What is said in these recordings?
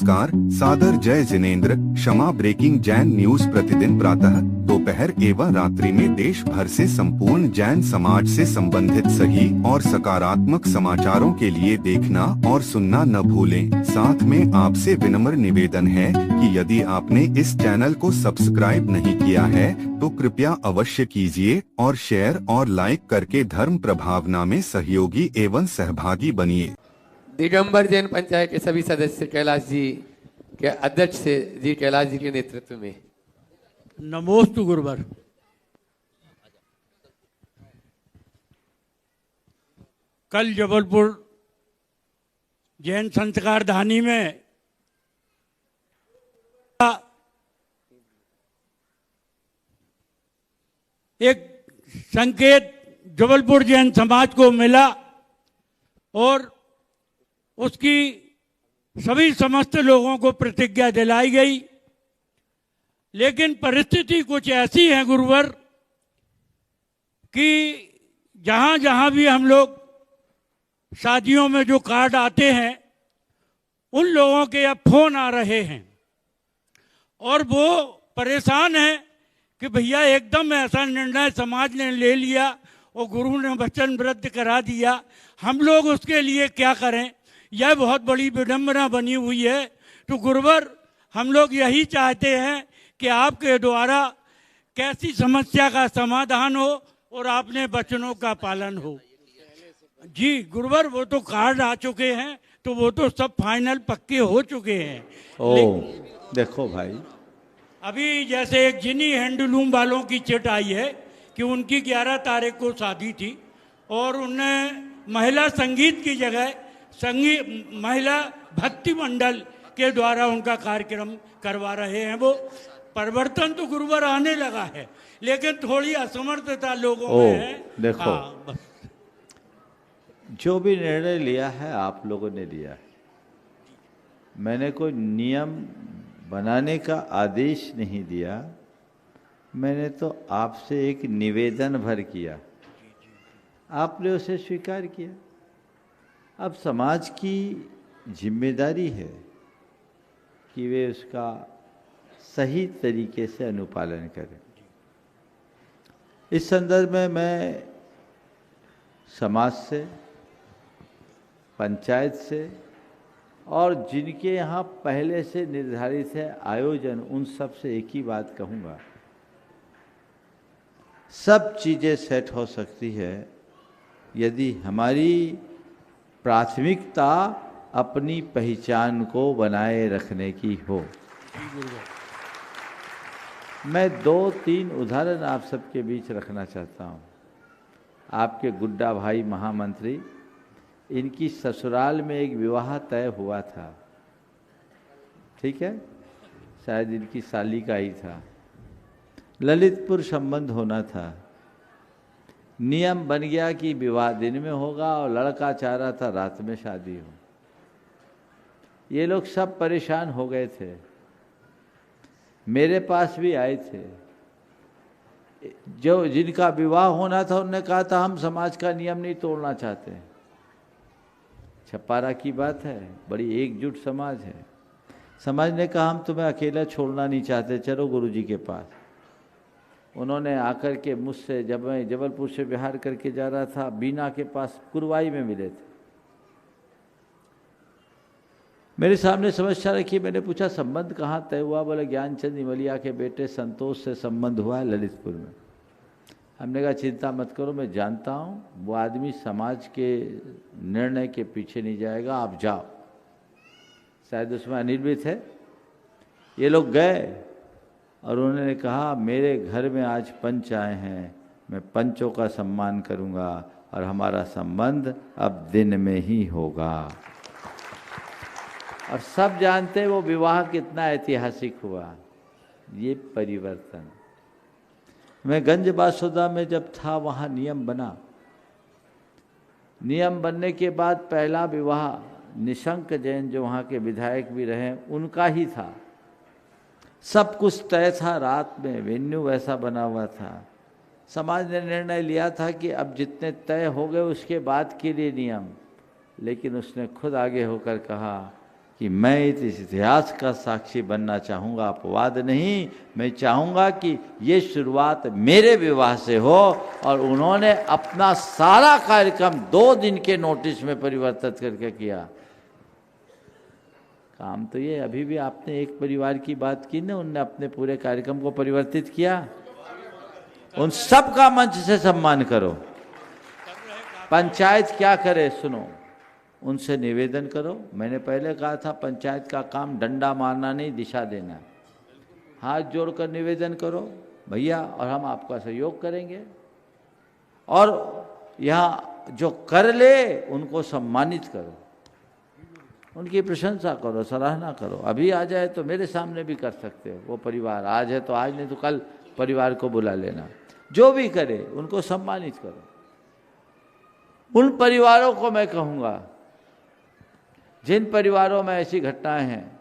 नमस्कार, सादर जय जिनेंद्र। क्षमा ब्रेकिंग जैन न्यूज प्रतिदिन प्रातः, दोपहर एवं रात्रि में देश भर से संपूर्ण जैन समाज से संबंधित सही और सकारात्मक समाचारों के लिए देखना और सुनना न भूलें। साथ में आपसे विनम्र निवेदन है कि यदि आपने इस चैनल को सब्सक्राइब नहीं किया है तो कृपया अवश्य कीजिए और शेयर और लाइक करके धर्म प्रभावना में सहयोगी एवं सहभागी बनिए। दिगंबर जैन पंचायत के सभी सदस्य कैलाश जी के अध्यक्ष से जी कैलाश जी के नेतृत्व में नमोस्तु गुरुवर। कल जबलपुर जैन संस्कार धानी में एक संकेत जबलपुर जैन समाज को मिला और उसकी सभी समस्त लोगों को प्रतिज्ञा दिलाई गई। लेकिन परिस्थिति कुछ ऐसी है गुरुवर कि जहाँ जहाँ भी हम लोग शादियों में जो कार्ड आते हैं उन लोगों के अब फोन आ रहे हैं और वो परेशान है कि भैया एकदम ऐसा निर्णय समाज ने ले लिया और गुरु ने वचन व्रत करा दिया, हम लोग उसके लिए क्या करें। यह बहुत बड़ी विडंबना बनी हुई है। तो गुरुवर, हम लोग यही चाहते हैं कि आपके द्वारा कैसी समस्या का समाधान हो और आपने वचनों का पालन हो। जी गुरुवर, वो तो कार्ड आ चुके हैं तो वो तो सब फाइनल पक्के हो चुके हैं। देखो भाई, अभी जैसे एक जिनी हैंडलूम वालों की चिट आई है कि उनकी 11 तारीख को शादी थी और उनने महिला संगीत की जगह महिला भक्ति मंडल के द्वारा उनका कार्यक्रम करवा रहे हैं। वो परिवर्तन तो गुरुवर आने लगा है लेकिन थोड़ी असमर्थता लोगों में है। देखो, जो भी निर्णय लिया है आप लोगों ने लिया है। मैंने कोई नियम बनाने का आदेश नहीं दिया, मैंने तो आपसे एक निवेदन भर किया, आपने उसे स्वीकार किया। अब समाज की जिम्मेदारी है कि वे उसका सही तरीके से अनुपालन करें। इस संदर्भ में मैं समाज से, पंचायत से और जिनके यहाँ पहले से निर्धारित है आयोजन, उन सब से एक ही बात कहूँगा, सब चीज़ें सेट हो सकती है यदि हमारी प्राथमिकता अपनी पहचान को बनाए रखने की हो। मैं 2-3 उदाहरण आप सबके बीच रखना चाहता हूँ। आपके गुड्डा भाई महामंत्री, इनकी ससुराल में एक विवाह तय हुआ था, ठीक है, शायद इनकी साली का ही था, ललितपुर संबंध होना था। नियम बन गया कि विवाह दिन में होगा और लड़का चाह रहा था रात में शादी हो। ये लोग सब परेशान हो गए थे, मेरे पास भी आए थे। जो जिनका विवाह होना था उन्होंने कहा था हम समाज का नियम नहीं तोड़ना चाहते। छपारा की बात है, बड़ी एकजुट समाज है। समाज ने कहा हम तुम्हें अकेला छोड़ना नहीं चाहते, चलो गुरुजी के पास। उन्होंने आकर के मुझसे, जब मैं जबलपुर से बिहार करके जा रहा था, बीना के पास कुरवाई में मिले थे। मेरे सामने समस्या रखी, मैंने पूछा संबंध कहाँ तय हुआ? बोले ज्ञानचंद इमलिया के बेटे संतोष से संबंध हुआ है ललितपुर में। हमने कहा चिंता मत करो, मैं जानता हूँ वो आदमी समाज के निर्णय के पीछे नहीं जाएगा, आप जाओ। शायद उसमें अनिल भी थे। ये लोग गए और उन्होंने कहा मेरे घर में आज पंच आए हैं, मैं पंचों का सम्मान करूंगा और हमारा संबंध अब दिन में ही होगा। और सब जानते हैं वो विवाह कितना ऐतिहासिक हुआ। ये परिवर्तन, मैं गंज बासुदा में जब था वहाँ नियम बना। नियम बनने के बाद पहला विवाह निशंक जैन, जो वहाँ के विधायक भी रहे, उनका ही था। सब कुछ तय था, रात में वेन्यू वैसा बना हुआ था। समाज ने निर्णय लिया था कि अब जितने तय हो गए उसके बाद के लिए नियम, लेकिन उसने खुद आगे होकर कहा कि मैं इस इतिहास का साक्षी बनना चाहूँगा, अपवाद नहीं। मैं चाहूँगा कि ये शुरुआत मेरे विवाह से हो। और उन्होंने अपना सारा कार्यक्रम 2 दिन के नोटिस में परिवर्तित करके किया। काम तो ये, अभी भी आपने एक परिवार की बात की ना, उनने अपने पूरे कार्यक्रम को परिवर्तित किया। उन सब का मंच से सम्मान करो। पंचायत क्या करे सुनो, उनसे निवेदन करो। मैंने पहले कहा था पंचायत का काम डंडा मारना नहीं, दिशा देना। हाथ जोड़कर निवेदन करो भैया, और हम आपका सहयोग करेंगे। और यहाँ जो कर ले उनको सम्मानित करो, उनकी प्रशंसा करो, सराहना करो। अभी आ जाए तो मेरे सामने भी कर सकते हो। वो परिवार आज है तो आज, नहीं तो कल परिवार को बुला लेना। जो भी करे उनको सम्मानित करो। उन परिवारों को मैं कहूँगा जिन परिवारों में ऐसी घटनाएं हैं,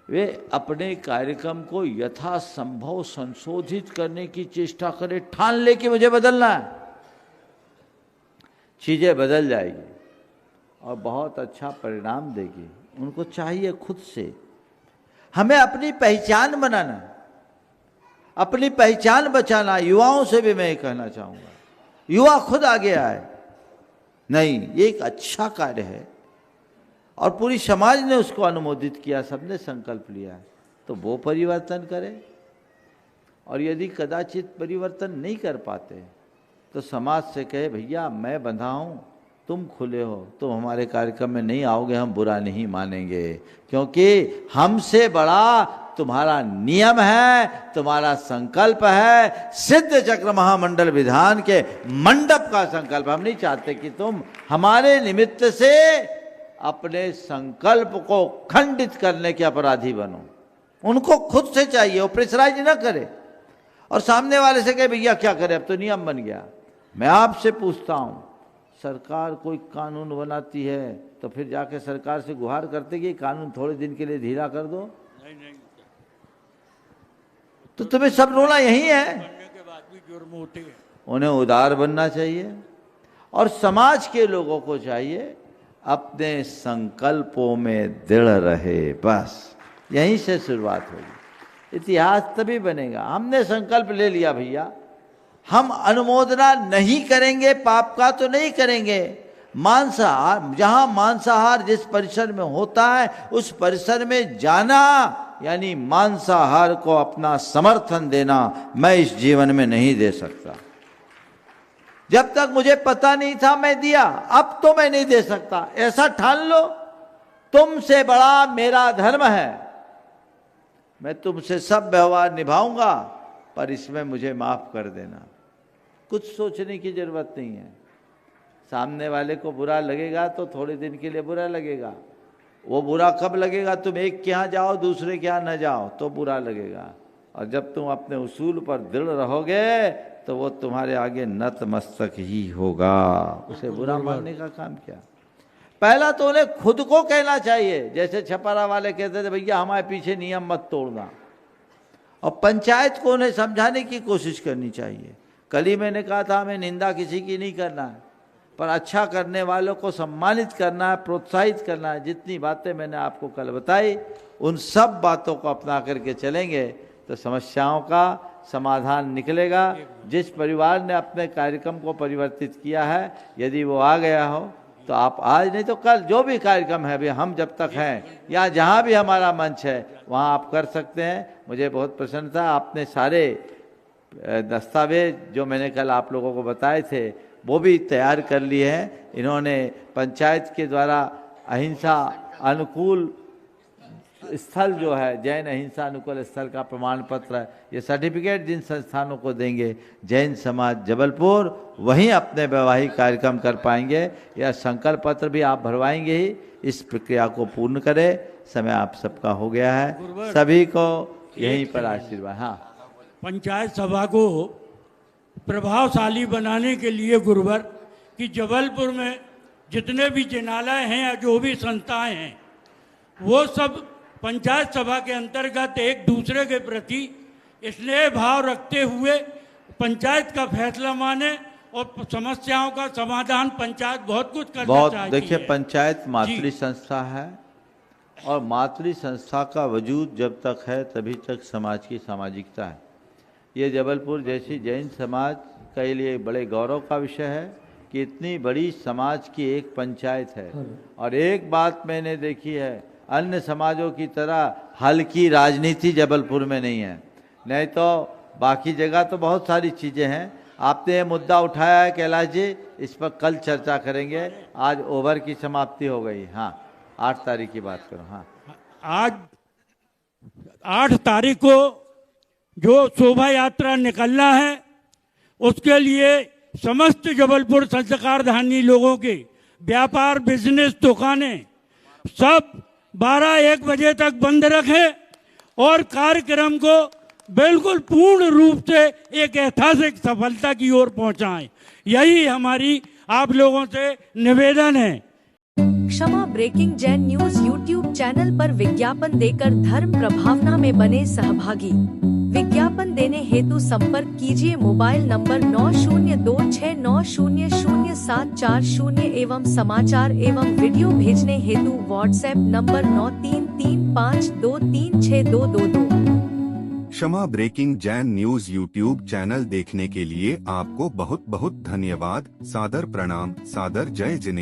वे अपने कार्यक्रम को यथासंभव संशोधित करने की चेष्टा करें। ठान ले कि मुझे बदलना है, चीजें बदल जाएगी और बहुत अच्छा परिणाम देगी। उनको चाहिए खुद से, हमें अपनी पहचान बनाना, अपनी पहचान बचाना। युवाओं से भी मैं ये कहना चाहूँगा, युवा खुद आगे आए। नहीं, ये एक अच्छा कार्य है और पूरी समाज ने उसको अनुमोदित किया, सबने संकल्प लिया है, तो वो परिवर्तन करे। और यदि कदाचित परिवर्तन नहीं कर पाते तो समाज से कहे भैया मैं बंधा हूँ, तुम खुले हो, तुम हमारे कार्यक्रम में नहीं आओगे, हम बुरा नहीं मानेंगे, क्योंकि हमसे बड़ा तुम्हारा नियम है, तुम्हारा संकल्प है। सिद्ध चक्र महामंडल विधान के मंडप का संकल्प। हम नहीं चाहते कि तुम हमारे निमित्त से अपने संकल्प को खंडित करने के अपराधी बनो। उनको खुद से चाहिए, वो प्रेशराइज ना करे और सामने वाले से कहे भैया क्या करे, अब तो नियम बन गया। मैं आपसे पूछता हूं, सरकार कोई कानून बनाती है तो फिर जाके सरकार से गुहार करते कि कानून थोड़े दिन के लिए ढीला कर दो? नहीं। तो तुम्हें सब रोना यही है। बनने के बाद भी जुर्म होते हैं। उन्हें उदार बनना चाहिए और समाज के लोगों को चाहिए अपने संकल्पों में दृढ़ रहे। बस यहीं से शुरुआत होगी, इतिहास तभी बनेगा। हमने संकल्प ले लिया भैया, हम अनुमोदना नहीं करेंगे, पाप का तो नहीं करेंगे। मांसाहार, जहां मांसाहार जिस परिसर में होता है उस परिसर में जाना यानी मांसाहार को अपना समर्थन देना मैं इस जीवन में नहीं दे सकता। जब तक मुझे पता नहीं था मैं दिया, अब तो मैं नहीं दे सकता। ऐसा ठान लो, तुमसे बड़ा मेरा धर्म है, मैं तुमसे सब व्यवहार निभाऊंगा, पर इसमें मुझे माफ कर देना। कुछ सोचने की जरूरत नहीं है। सामने वाले को बुरा लगेगा तो थोड़े दिन के लिए बुरा लगेगा। वो बुरा कब लगेगा? तुम एक के यहाँ जाओ दूसरे के यहाँ न जाओ तो बुरा लगेगा। और जब तुम अपने उसूल पर दृढ़ रहोगे तो वो तुम्हारे आगे नतमस्तक ही होगा। उसे बुरा मानने का काम क्या? पहला तो उन्हें खुद को कहना चाहिए, जैसे छपारा वाले कहते थे भैया हमारे पीछे नियम मत तोड़ना। और पंचायत को उन्हें समझाने की कोशिश करनी चाहिए। कल ही मैंने कहा था हमें निंदा किसी की नहीं करना है, पर अच्छा करने वालों को सम्मानित करना है, प्रोत्साहित करना है। जितनी बातें मैंने आपको कल बताई उन सब बातों को अपना करके चलेंगे तो समस्याओं का समाधान निकलेगा। जिस परिवार ने अपने कार्यक्रम को परिवर्तित किया है, यदि वो आ गया हो तो आप आज नहीं तो कल जो भी कार्यक्रम है, अभी हम जब तक हैं या जहाँ भी हमारा मंच है वहाँ आप कर सकते हैं। मुझे बहुत प्रसन्नता, आपने सारे दस्तावेज जो मैंने कल आप लोगों को बताए थे वो भी तैयार कर लिए हैं। इन्होंने पंचायत के द्वारा अहिंसा अनुकूल स्थल जो है, जैन अहिंसा अनुकूल स्थल का प्रमाण पत्र है, ये सर्टिफिकेट जिन संस्थानों को देंगे जैन समाज जबलपुर, वहीं अपने वैवाहिक कार्यक्रम कर पाएंगे। यह संकल्प पत्र भी आप भरवाएंगे ही। इस प्रक्रिया को पूर्ण करें। समय आप सबका हो गया है, सभी को यहीं पर आशीर्वाद। हाँ, पंचायत सभा को प्रभावशाली बनाने के लिए गुरुवर कि जबलपुर में जितने भी जिनालय हैं या जो भी संस्थाएं हैं वो सब पंचायत सभा के अंतर्गत एक दूसरे के प्रति स्नेह भाव रखते हुए पंचायत का फैसला माने और समस्याओं का समाधान। पंचायत बहुत कुछ करना चाहती है। देखिए, पंचायत मातृ संस्था है और मातृ संस्था का वजूद जब तक है तभी तक समाज की सामाजिकता है। ये जबलपुर जैसी जैन समाज के लिए बड़े गौरव का विषय है कि इतनी बड़ी समाज की एक पंचायत है। और एक बात मैंने देखी है, अन्य समाजों की तरह हल्की राजनीति जबलपुर में नहीं है। नहीं तो बाकी जगह तो बहुत सारी चीज़ें हैं। आपने ये मुद्दा उठाया है कैलाश जी, इस पर कल चर्चा करेंगे। आज ओवर की समाप्ति हो गई। हाँ, 8 तारीख की बात करो। हाँ, आज 8 तारीख को जो शोभा यात्रा निकलना है उसके लिए समस्त जबलपुर संस्कारधानी लोगों के व्यापार, बिजनेस, दुकानें सब 12-1 बजे तक बंद रखें और कार्यक्रम को बिल्कुल पूर्ण रूप से एक ऐतिहासिक सफलता की ओर पहुंचाएं। यही हमारी आप लोगों से निवेदन है। Kshama breaking Jain news YouTube channel पर विज्ञापन देकर धर्म प्रभावना में बने सहभागी। विज्ञापन देने हेतु संपर्क कीजिए मोबाइल नंबर 9026900740 एवं समाचार एवं वीडियो भेजने हेतु WhatsApp number 9335236222। Kshama breaking Jain news YouTube channel देखने के लिए आपको बहुत बहुत धन्यवाद। सादर प्रणाम, सादर जय जिनेंद्र।